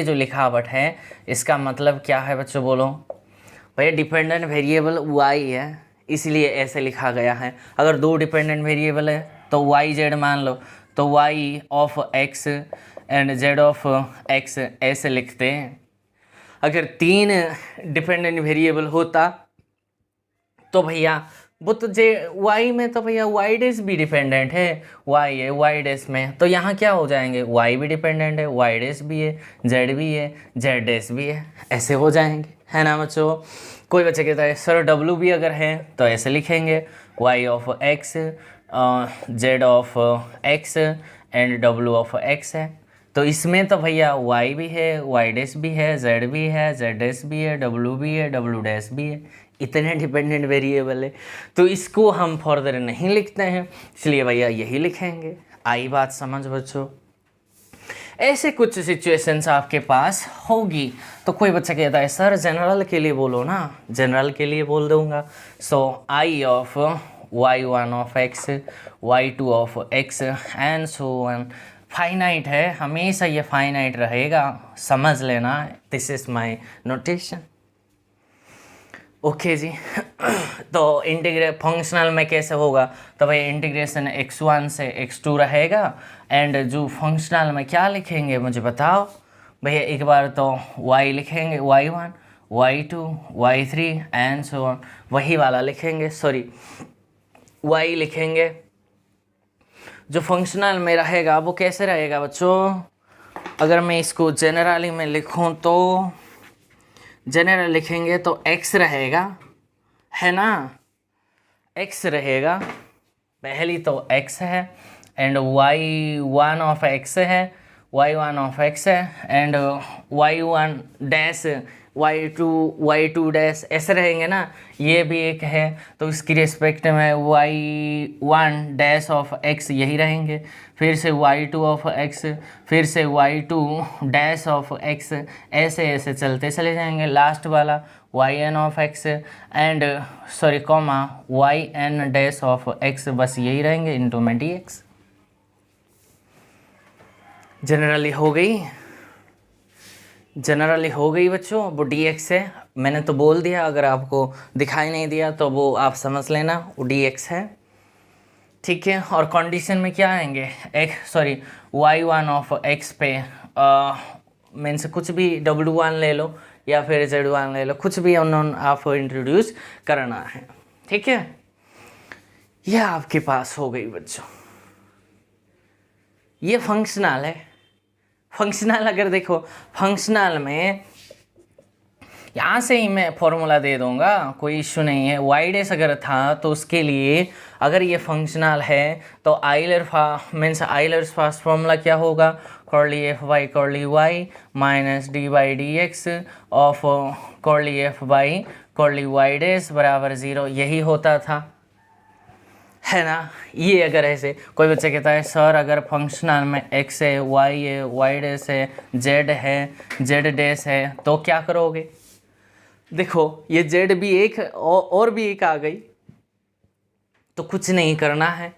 जो लिखावट है इसका मतलब क्या है बच्चों, बोलो भैया। डिपेंडेंट वेरिएबल y है इसलिए ऐसे लिखा गया है। अगर 2 डिपेंडेंट वेरिएबल है तो y z मान लो, तो y of x and z of x ऐसे लिखते हैं। अगर 3 डिपेंडेंट वेरिएबल होता तो भैया वो तो y में तो भैया y डैश भी डिपेंडेंट है, y है y डैश में, तो यहाँ क्या हो जाएंगे, y भी डिपेंडेंट है, y डैश भी है, z भी है, z डैश भी है, ऐसे हो जाएंगे, है ना बच्चों। कोई बच्चे कहता है सर w भी अगर है तो ऐसे लिखेंगे, y of x z of x and w of x है। तो इसमें तो भैया y भी है, y डैश भी है, z भी है, z डैश भी है, w भी है, w डैश भी है, इतने डिपेंडेंट वेरिएबल है। तो इसको हम फर्दर नहीं लिखते हैं, इसलिए भैया यही लिखेंगे। आई बात समझ बच्चों। ऐसे कुछ सिचुएशंस आपके पास होगी। तो कोई बच्चा कहता है सर जनरल के लिए बोलो ना, जनरल के लिए बोल दूंगा। So I of y1 of x, y2 of x and so on. Finite है, हमेशा ये फाइनाइट रहेगा, समझ लेना। This is my notation, okay जी। तो फंक्शनल में कैसे होगा, तो भाई इंटीग्रेशन x1 से x2 रहेगा, एंड जो फंक्शनल में क्या लिखेंगे मुझे बताओ भैया। एक बार तो y लिखेंगे, y1 y2 y3 and so on, वही वाला लिखेंगे, सॉरी y लिखेंगे। जो फंक्शनल में रहेगा वो कैसे रहेगा बच्चों, अगर मैं इसको जनरली में लिखूं तो जनरल लिखेंगे तो x रहेगा, है ना, x रहेगा, पहली तो x है, एंड y1 ऑफ x है, y1 ऑफ x है, and y1 dash y2 dash ऐसे रहेंगे ना। ये भी एक है तो इसकी रिस्पेक्ट में y1 डैश ऑफ x यही रहेंगे, फिर से y2 ऑफ x, फिर से y2 डैश ऑफ x, ऐसे ऐसे चलते चले जाएंगे। लास्ट वाला yn of x and sorry comma yn dash of x, बस यही रहेंगे इंटू में dx। जनरली हो गई बच्चों, वो dx है, मैंने तो बोल दिया, अगर आपको दिखाई नहीं दिया तो वो आप समझ लेना, वो dx है, ठीक है। और कंडीशन में क्या आएंगे, y1 ऑफ x पे मीन्स कुछ भी w1 ले लो या फिर z1 ले लो, कुछ भी उन्होंने आपको इंट्रोड्यूस करना है, ठीक है। यह आपके पास हो गई बच्चों। ये फंक्शनल है। फंक्शनल अगर देखो, फंक्शनल में यहाँ से ही मैं फॉर्मूला दे दूंगा, कोई इश्यू नहीं है। वाई डेस अगर था तो उसके लिए अगर ये फंक्शनल है तो आइलर्स फास्ट फॉर्मूला क्या होगा, curly f by curly y minus d by d x of curly f by curly y dash बराबर 0, यही होता था, है ना। ये अगर ऐसे कोई बच्चा कहता है सर अगर फंक्शनल में एक्स है, वाई डेस है, जेड है, जेड डेस है, तो क्या करोगे। देखो ये जेड भी एक और भी एक आ गई, तो कुछ नहीं करना है।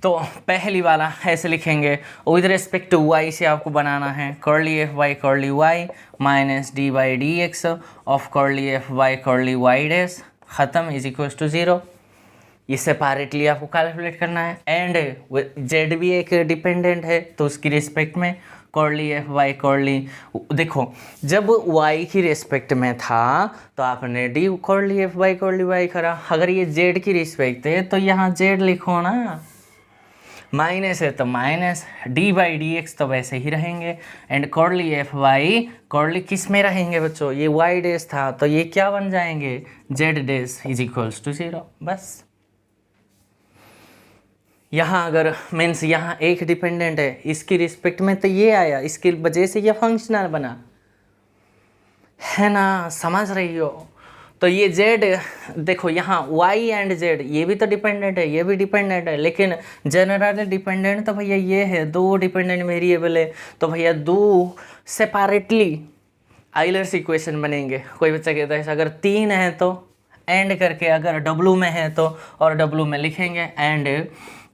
तो पहली वाला ऐसे लिखेंगे, विद रिस्पेक्ट टू वाई से आपको बनाना है curly f by curly y minus d by d x of curly f by curly y dash, ख़त्म, इज इक्वल टू 0। ये सेपरेटली आपको कैलकुलेट करना है। एंड जेड भी एक डिपेंडेंट है, तो उसकी रिस्पेक्ट में कर्ली एफ बाई कर्ली, देखो जब y की रिस्पेक्ट में था तो आपने d curly f by curly y करा। अगर ये z की रिस्पेक्ट है तो यहाँ z लिखो ना, माइनस है तो minus, d by d x तो वैसे ही रहेंगे। And curly f by curly किस में रहेंगे बच्चों, ये y डेज था तो ये क्या बन जाएंगे, z dash is equals to 0। बस यहाँ अगर मीन्स यहाँ एक डिपेंडेंट है इसकी रिस्पेक्ट में तो ये आया, इसकी वजह से ये फंक्शनल बना, है ना, समझ रही हो। तो ये z देखो यहाँ y एंड z ये भी तो डिपेंडेंट है, ये भी डिपेंडेंट है, लेकिन जनरली डिपेंडेंट तो भैया ये है, दो डिपेंडेंट वेरिएबल है, तो भैया दो सेपरेटली आइलर्स इक्वेशन बनेंगे। कोई बच्चा कहता है अगर 3 है तो एंड करके, अगर w में है तो और w में लिखेंगे and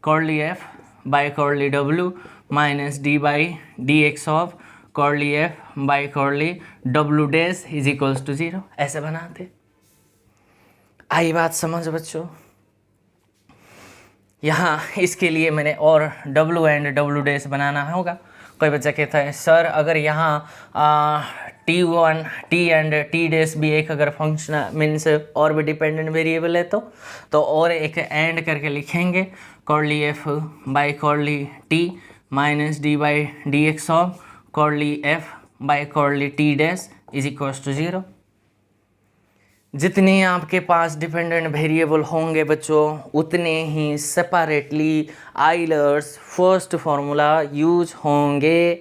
curly f by curly w minus d by d x of curly f by curly w dash is equals to 0, ऐसे बनाते। आई बात समझ बच्चों। यहाँ इसके लिए मैंने और w एंड w डेज बनाना होगा। कोई बच्चा कहता है सर अगर यहाँ t1 t and t days भी एक अगर फंक्शन मीन्स और भी डिपेंडेंट वेरिएबल है तो और एक एंड करके लिखेंगे curly f by curly t minus d by d x of curly f by curly t dash is equals to 0। जितने आपके पास डिपेंडेंट वेरिएबल होंगे बच्चों उतने ही separately Euler's first formula use होंगे।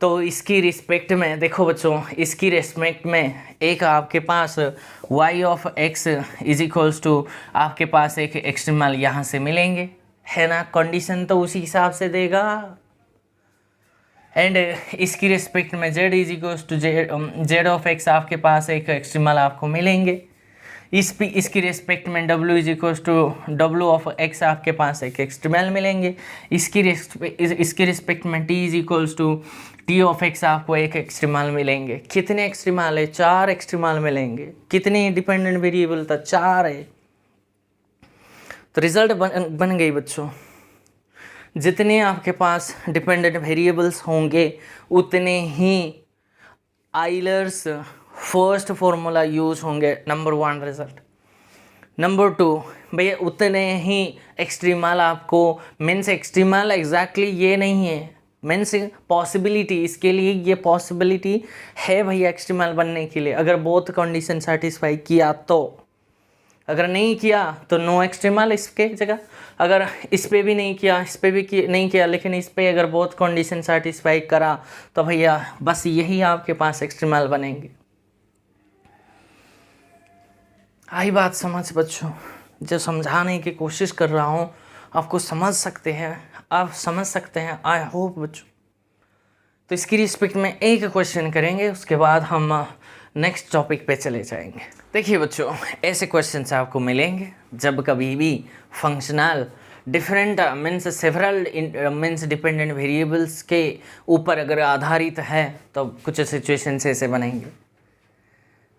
तो इसकी रिस्पेक्ट में देखो बच्चों, इसकी रिस्पेक्ट में एक आपके पास y of x is equals to आपके पास एक एक्सट्रीमल यहाँ से मिलेंगे, है ना, कंडीशन तो उसी हिसाब से देगा। एंड इसकी रिस्पेक्ट में z is equals to z of x आपके पास एक एक्सट्रीमल आपको मिलेंगे। इसकी रिस्पेक्ट में w is equals to w of x आपके पास एक एक्सट्रीमल मिलेंगे। इसकी रिस्पेक्ट में t is equals to t of x आपको एक एक्सट्रीमल मिलेंगे। कितने एक्सट्रीमल है, 4 एक्सट्रीमल मिलेंगे। कितने डिपेंडेंट वेरिएबल था, 4 है। तो रिजल्ट बन गई बच्चों, जितने आपके पास डिपेंडेंट वेरिएबल्स होंगे उतने ही आइलर्स फर्स्ट फार्मूला यूज होंगे। Number 1 result. नंबर 2 भैया उतने ही एक्सट्रीमल आपको मीन्स एक्सट्रीमल एग्जैक्टली ये नहीं है, मीन्स पॉसिबिलिटी, इसके लिए ये पॉसिबिलिटी है भैया एक्सट्रीमल बनने के लिए, अगर बोथ कंडीशन सेटिस्फाई किया तो। अगर नहीं किया तो नो एक्सट्रीमल इसके जगह। अगर इस पे भी नहीं किया, इस पे भी नहीं किया, लेकिन इस पे अगर बोथ कंडीशन सेटिस्फाई करा तो भैया बस यही आपके पास एक्सट्रीमल बनेंगे। आई बात समझ बच्चों, जो समझाने की कोशिश कर रहा हूँ आपको समझ सकते हैं, आप समझ सकते हैं, आई होप बच्चों। तो इसकी रिस्पेक्ट में एक क्वेश्चन करेंगे, उसके बाद हम नेक्स्ट टॉपिक पे चले जाएंगे। देखिए बच्चों, ऐसे क्वेश्चंस आपको मिलेंगे जब कभी भी functional different means several means dependent variables के ऊपर अगर आधारित है तो कुछ सिचुएशंस ऐसे बनेंगे।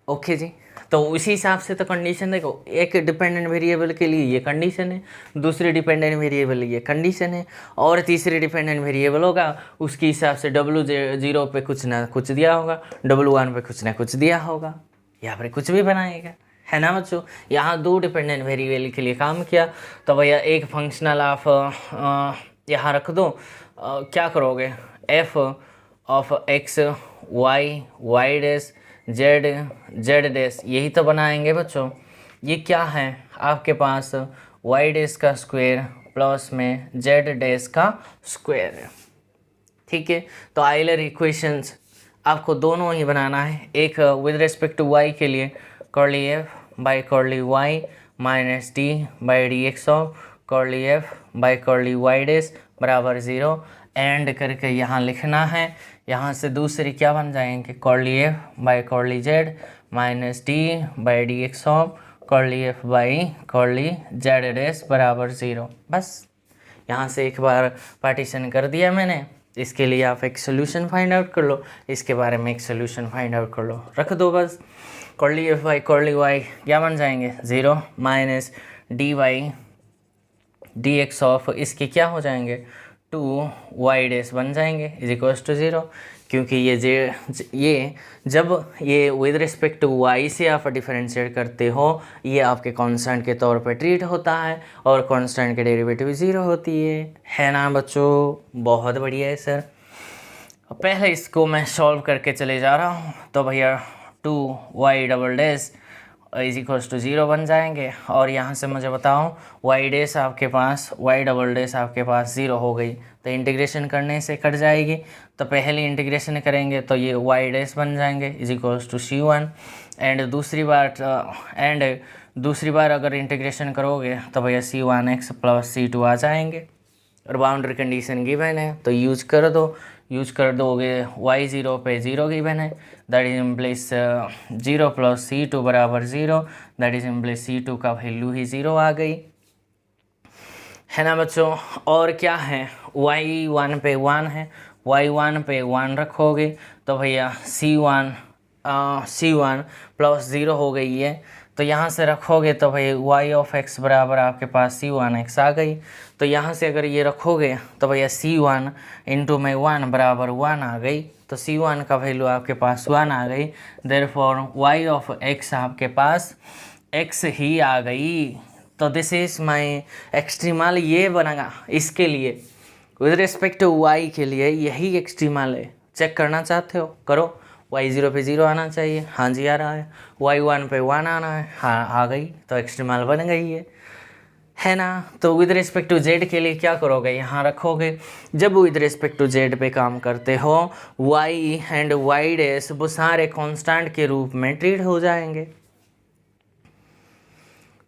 ओके जी, तो उसी हिसाब से तो कंडीशन देखो, एक डिपेंडेंट वेरिएबल के लिए ये कंडीशन है, दूसरी डिपेंडेंट वेरिएबल ये कंडीशन है, और तीसरी डिपेंडेंट वेरिएबल होगा उसके हिसाब से W0 पे कुछ ना कुछ दिया होगा, W1 पे कुछ ना कुछ दिया होगा, या फिर कुछ भी बनाएगा, है ना बच्चों। यहाँ 2 डिपेंडेंट वेरिएबल के लिए काम किया तो भैया एक फंक्शनल आप यहाँ रख दो क्या करोगे, f of x y y dash z z dash, यही तो बनाएंगे बच्चों। ये क्या है आपके पास, वाई डैश का स्क्वायर प्लस में जेड डैश का स्क्वायर है। ठीक है, तो आइलर इक्वेशंस आपको दोनों ही बनाना है। एक विद रिस्पेक्ट टू वाई के लिए curly f by curly y minus d by d x of curly f by curly y dash बराबर 0 एंड करके यहाँ लिखना है। यहाँ से दूसरी क्या बन जाएंगे, curly f by curly Z minus d by d x of curly f by curly Z dash बराबर 0। बस यहाँ से एक बार पार्टीशन कर दिया मैंने। इसके लिए आप एक सोल्यूशन फाइंड आउट कर लो, इसके बारे में एक सोल्यूशन फाइंड आउट कर लो, रख दो बस। Curly f by curly y क्या बन जाएंगे, 0 minus d y d x of इसके क्या हो जाएंगे, 2 वाई डैश बन जाएंगे इज इक्वल्स टू 0। क्योंकि ये जब ये विद रिस्पेक्ट टू वाई से आप डिफरेंशिएट करते हो, ये आपके कांस्टेंट के तौर पर ट्रीट होता है और कांस्टेंट की डेरिवेटिव 0 होती है ना बच्चों। बहुत बढ़िया है सर। पहले इसको मैं सॉल्व करके चले जा रहा हूँ। तो भैया 2 y double dash is equals to 0 बन जाएंगे। और यहाँ से मुझे बताओ वाई डैश आपके पास, वाई डबल डैश आपके पास 0 हो गई, तो इंटीग्रेशन करने से कट जाएगी। तो पहले इंटीग्रेशन करेंगे तो ये वाई डैश बन जाएंगे is equals to C1 and दूसरी बार अगर इंटीग्रेशन करोगे तो भैया C1x प्लस C2 आ जाएंगे। और बाउंड्री कंडीशन गिवन है तो यूज कर दोगे y 0 पे 0 गिवन है, दैट इज इम्प्लीस 0 प्लस C2 बराबर 0, दैट इज इम्प्लीस C2 का वैल्यू ही 0 आ गई है ना बच्चों। और क्या है, y1 पे 1 है, y1 पे 1 रखोगे तो भैया C1 प्लस 0 हो गई है। तो यहाँ से रखोगे तो भाई y ऑफ x बराबर आपके पास C1x आ गई। तो यहाँ से अगर ये रखोगे तो भैया C1 इंटू में 1 बराबर 1 आ गई। तो C1 का वैल्यू आपके पास 1 आ गई, देयरफॉर y ऑफ x आपके पास x ही आ गई। तो दिस इज़ माई एक्सट्रीमल, ये बनेगा इसके लिए विद रिस्पेक्ट टू y के लिए यही एक्सट्रीमल है। चेक करना चाहते हो करो, y 0 पे 0 आना चाहिए, हाँ जी आ रहा है, y1 पे 1 आना है, हाँ आ गई, तो एक्सट्रीमल बन गई है ना। तो विद रिस्पेक्ट टू z के लिए क्या करोगे, यहाँ रखोगे। जब विद रिस्पेक्ट टू z पे काम करते हो y एंड y डैश वो सारे कांस्टेंट के रूप में ट्रीट हो जाएंगे।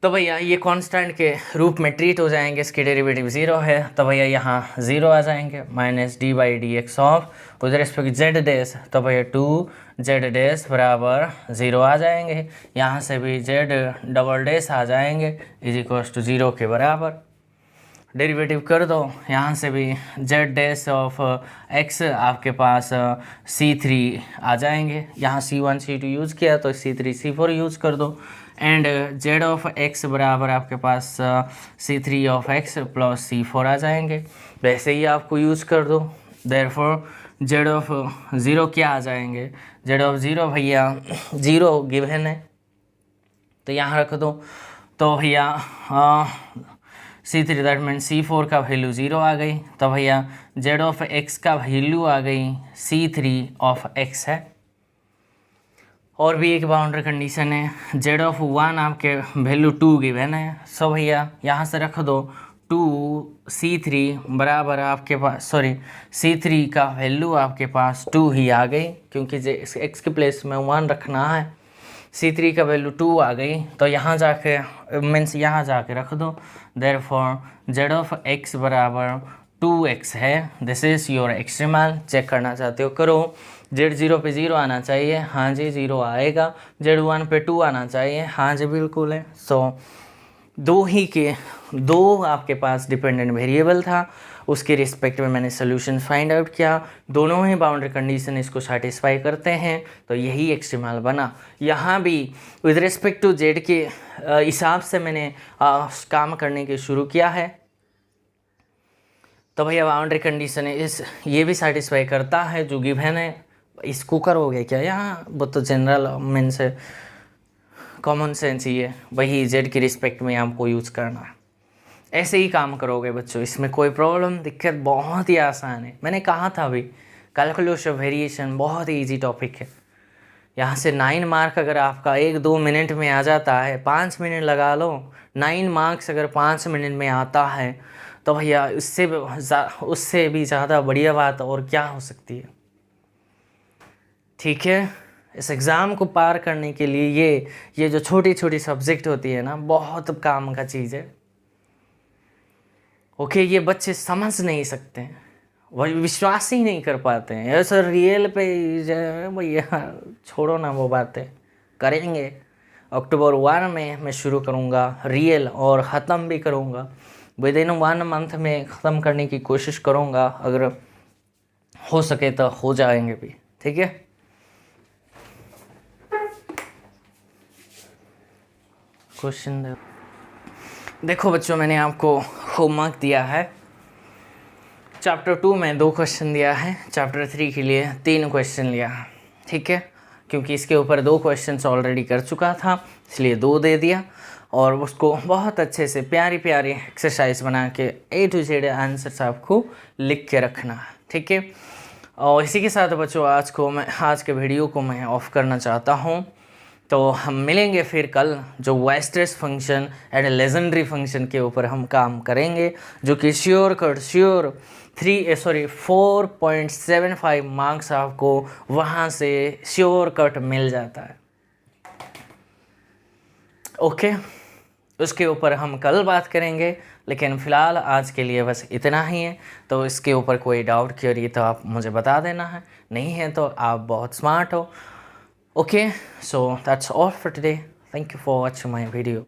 तो भैया ये कांस्टेंट के रूप में ट्रीट हो जाएंगे, इसकी डेरिवेटिव 0 है, तो भैया यहाँ 0 आ जाएंगे minus d by d x of with respect Z dash, तो भैया 2 जेड डैश बराबर 0 आ जाएंगे। यहाँ से भी जेड डबल डैश आ जाएंगे इज इक्वल्स टू 0 के बराबर। डेरिवेटिव कर दो, यहाँ से भी जेड डैश ऑफ एक्स आपके पास C3 आ जाएंगे, यहाँ C1 C2 यूज़ किया तो C3 C4 यूज़ कर दो एंड जेड ऑफ एक्स बराबर आपके पास C3 of x plus C4 आ जाएंगे। वैसे ही आपको यूज़ कर दो, देयरफॉर जेड ऑफ 0 क्या आ जाएंगे, जेड ऑफ 0 भैया 0 गिवन है तो यहाँ रख दो। तो भैया C3 दैट मीन C4 का वैल्यू 0 आ गई, तो भैया जेड ऑफ x का वैल्यू आ गई C3 ऑफ x है। और भी एक बाउंड्री कंडीशन है, जेड ऑफ 1 आपके वैल्यू 2 गिवन है, सो भैया यहाँ से रख दो 2 C3 बराबर आपके पास C3 का वैल्यू आपके पास 2 ही आ गई, क्योंकि x के प्लेस में 1 रखना है। C3 का वैल्यू 2 आ गई, तो यहाँ जाके मीन्स यहाँ जाके रख दो, देयरफॉर जेड ऑफ x बराबर 2x है। This is your extremal. Check करना चाहते हो करो। जेड 0 पे 0 आना चाहिए, हाँ जी 0 आएगा। जेड 1 पे 2 आना चाहिए, हाँ जी बिल्कुल है। सो दो आपके पास डिपेंडेंट वेरिएबल था, उसके रिस्पेक्ट में मैंने सोल्यूशन फाइंड आउट किया, दोनों ही बाउंड्री कंडीशन इसको सेटिस्फाई करते हैं, तो यही एक्सट्रीमल बना। यहाँ भी विद रिस्पेक्ट टू जेड के हिसाब से मैंने काम करने के शुरू किया है। तो भैया बाउंड्री कंडीशन ये भी सेटिस्फाई करता है जो गिवन है। इसको करोगे क्या, यहाँ वो तो जनरल मीन्स कॉमन सेंस ही है, वही जेड के रिस्पेक्ट में आपको यूज़ करना है। ऐसे ही काम करोगे बच्चों, इसमें कोई प्रॉब्लम दिक्कत बहुत ही आसान है। मैंने कहा था अभी कैलकुलस ऑफ वेरिएशन बहुत ही ईजी टॉपिक है। यहाँ से 9 मार्क अगर आपका 1-2 मिनट में आ जाता है, 5 मिनट लगा लो, 9 मार्क्स अगर 5 मिनट में आता है तो भैया उससे भी ज़्यादा बढ़िया बात और क्या हो सकती है। ठीक है, इस एग्ज़ाम को पार करने के लिए ये जो छोटी छोटी सब्जेक्ट होती है ना, बहुत काम का चीज़ है। ओके, ये बच्चे समझ नहीं सकते हैं, वही विश्वास ही नहीं कर पाते हैं। यार सर रियल पे भैया छोड़ो ना, वो बातें करेंगे। अक्टूबर 1 में मैं शुरू करूँगा रियल और ख़त्म भी करूँगा। विद इन 1 मंथ में ख़त्म करने की कोशिश करूँगा, अगर हो सके तो हो जाएंगे भी। ठीक है, क्वेश्चन देखो बच्चों, मैंने आपको होमवर्क दिया है। चैप्टर 2 में 2 क्वेश्चन दिया है, चैप्टर 3 के लिए 3 क्वेश्चन लिया है। ठीक है, क्योंकि इसके ऊपर 2 क्वेश्चंस ऑलरेडी कर चुका था, इसलिए 2 दे दिया। और उसको बहुत अच्छे से प्यारी प्यारी एक्सरसाइज बना के A to Z आंसर्स आपको लिख के रखना है। ठीक है, और इसी के साथ बच्चों आज के वीडियो को मैं ऑफ करना चाहता हूँ। तो हम मिलेंगे फिर कल, जो wasters function and legendary function के ऊपर हम काम करेंगे, जो कि श्योर 4.75 मार्क्स आपको वहाँ से श्योर कट मिल जाता है। ओके, उसके ऊपर हम कल बात करेंगे, लेकिन फ़िलहाल आज के लिए बस इतना ही है। तो इसके ऊपर कोई डाउट क्वेरी तो आप मुझे बता देना है, नहीं है तो आप बहुत स्मार्ट हो। Okay, so that's all for today. Thank you for watching my video.